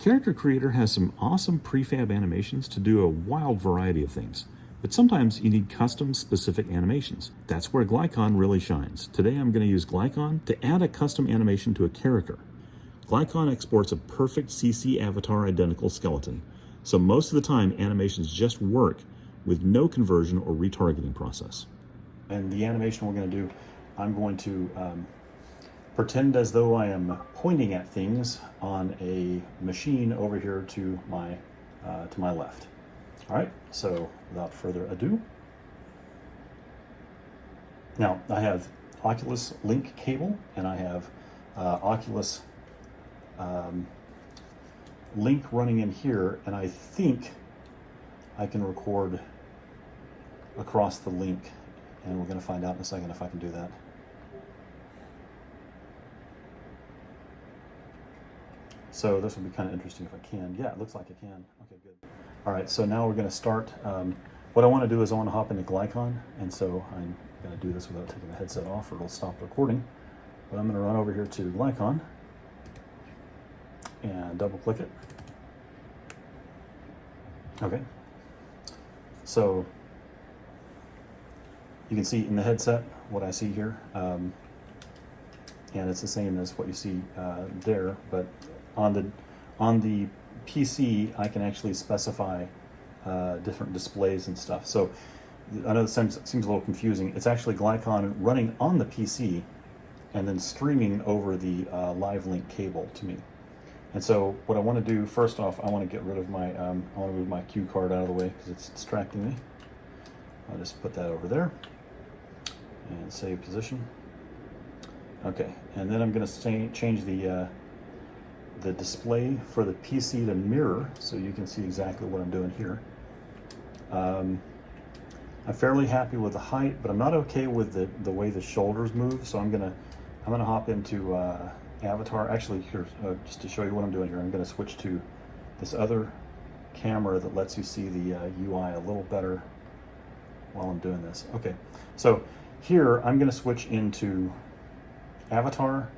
Character Creator has some awesome prefab animations to do a wild variety of things. But sometimes you need custom specific animations. That's where Glycon really shines. Today I'm going to use Glycon to add a custom animation to a character. Glycon exports a perfect CC avatar identical skeleton. So most of the time animations just work with no conversion or retargeting process. And the animation we're going to do, I'm going to pretend as though I am pointing at things on a machine over here to my left. All right, so without further ado, now I have Oculus Link cable and I have Oculus Link running in here, and I think I can record across the link, and we're going to find out in a second if I can do that. So this will be kind of interesting if I can. Yeah, it looks like I can. Okay, good. All right, so now we're going to start. What I want to do is I want to hop into Glycon, and so I'm going to do this without taking the headset off or it'll stop recording. But I'm going to run over here to Glycon and double click it. Okay. So you can see in the headset what I see here. And it's the same as what you see there, but on the PC, I can actually specify different displays and stuff. So I know it seems a little confusing. It's actually Glycon running on the PC and then streaming over the live link cable to me. And so what I want to do, first off, I want to get rid of my, I want to move my cue card out of the way because it's distracting me. I'll just put that over there and save position. Okay, and then I'm going to change the display for the PC to mirror, so you can see exactly what I'm doing here. I'm fairly happy with the height, but I'm not okay with the way the shoulders move. So I'm gonna hop into avatar. Actually, here just to show you what I'm doing here, I'm gonna switch to this other camera that lets you see the UI a little better while I'm doing this. Okay, so here I'm gonna switch into avatar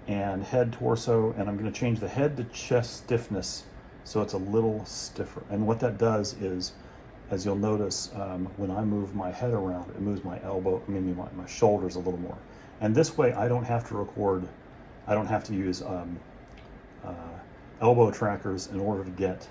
and head torso, and I'm going to change the head to chest stiffness so it's a little stiffer. And what that does is, as you'll notice, when I move my head around, it moves my elbow, my shoulders a little more. And this way I don't have to record, I don't have to use elbow trackers in order to get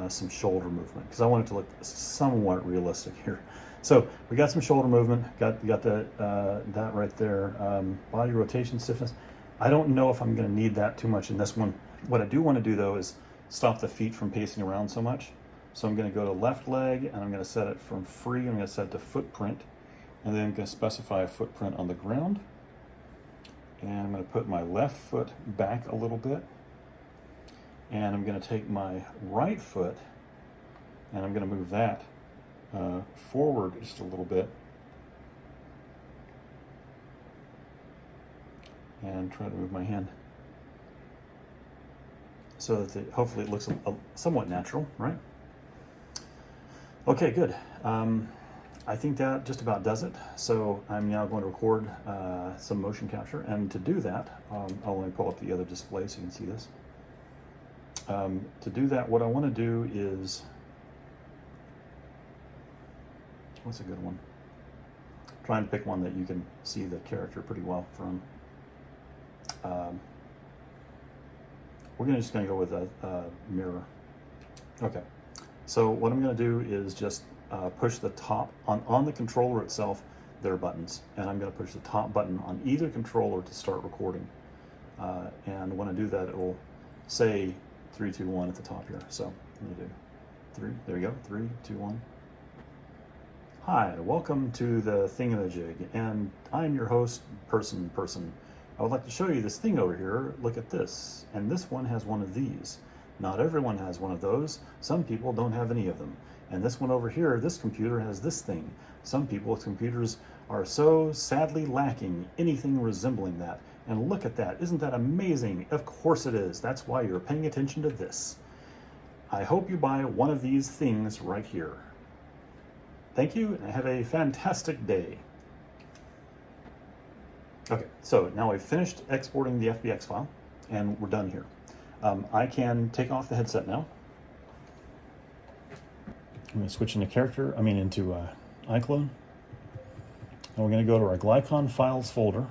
some shoulder movement, because I want it to look somewhat realistic here. So we got some shoulder movement, got that right there. Body rotation stiffness. I don't know if I'm going to need that too much in this one. What I do want to do though is stop the feet from pacing around so much. So I'm going to go to left leg and I'm going to set it from free. I'm going to set it to footprint, and then I'm going to specify a footprint on the ground. And I'm going to put my left foot back a little bit. And I'm going to take my right foot and I'm going to move that forward just a little bit. And try to move my hand so that hopefully it looks somewhat natural, right? Okay, good. I think that just about does it. So I'm now going to record some motion capture, and to do that, I'll only pull up the other display so you can see this. To do that, what I want to do is, what's a good one? Trying to pick one that you can see the character pretty well from. We're just going to go with a mirror. Okay, so what I'm going to do is just push the top, on the controller itself, there are buttons, and I'm going to push the top button on either controller to start recording. And when I do that, it will say 3, 2, 1 at the top here. So I'm going to do 3, there you go, 3, 2, 1. Hi, welcome to the Thingamajig, and I'm your host, person. I would like to show you this thing over here. Look at this. And this one has one of these. Not everyone has one of those. Some people don't have any of them. And this one over here, this computer has this thing. Some people's computers are so sadly lacking anything resembling that. And look at that. Isn't that amazing? Of course it is. That's why you're paying attention to this. I hope you buy one of these things right here. Thank you, and have a fantastic day. Okay, so now I've finished exporting the FBX file, and we're done here. I can take off the headset now. I'm going to switch into iClone. And we're going to go to our Glycon files folder.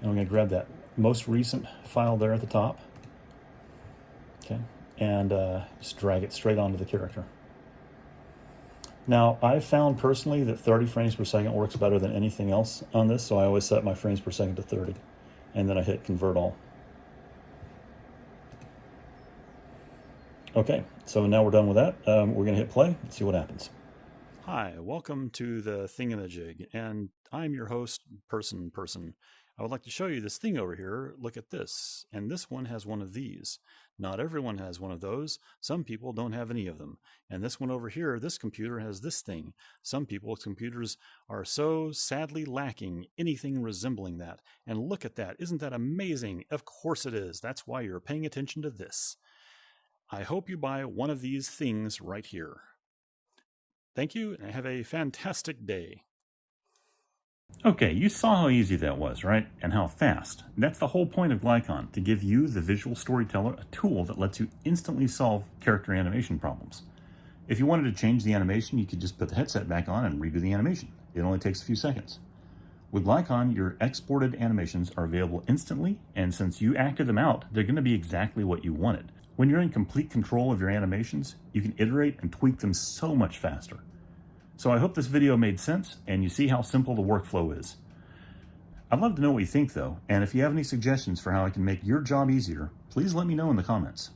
And we're going to grab that most recent file there at the top. Okay. And just drag it straight onto the character. Now, I've found personally that 30 frames per second works better than anything else on this, so I always set my frames per second to 30. And then I hit convert all. Okay, so now we're done with that. We're going to hit play and see what happens. Hi, welcome to the Thingamajig, and I'm your host, Person. I would like to show you this thing over here. Look at this, and this one has one of these. Not everyone has one of those. Some people don't have any of them. And this one over here, this computer has this thing. Some people's computers are so sadly lacking anything resembling that. And look at that. Isn't that amazing? Of course it is. That's why you're paying attention to this. I hope you buy one of these things right here. Thank you, and have a fantastic day. Okay, you saw how easy that was, right? And how fast. That's the whole point of Glycon, to give you, the visual storyteller, a tool that lets you instantly solve character animation problems. If you wanted to change the animation, you could just put the headset back on and redo the animation. It only takes a few seconds. With Glycon, your exported animations are available instantly, and since you acted them out, they're going to be exactly what you wanted. When you're in complete control of your animations, you can iterate and tweak them so much faster. So I hope this video made sense, and you see how simple the workflow is. I'd love to know what you think though, and if you have any suggestions for how I can make your job easier, please let me know in the comments.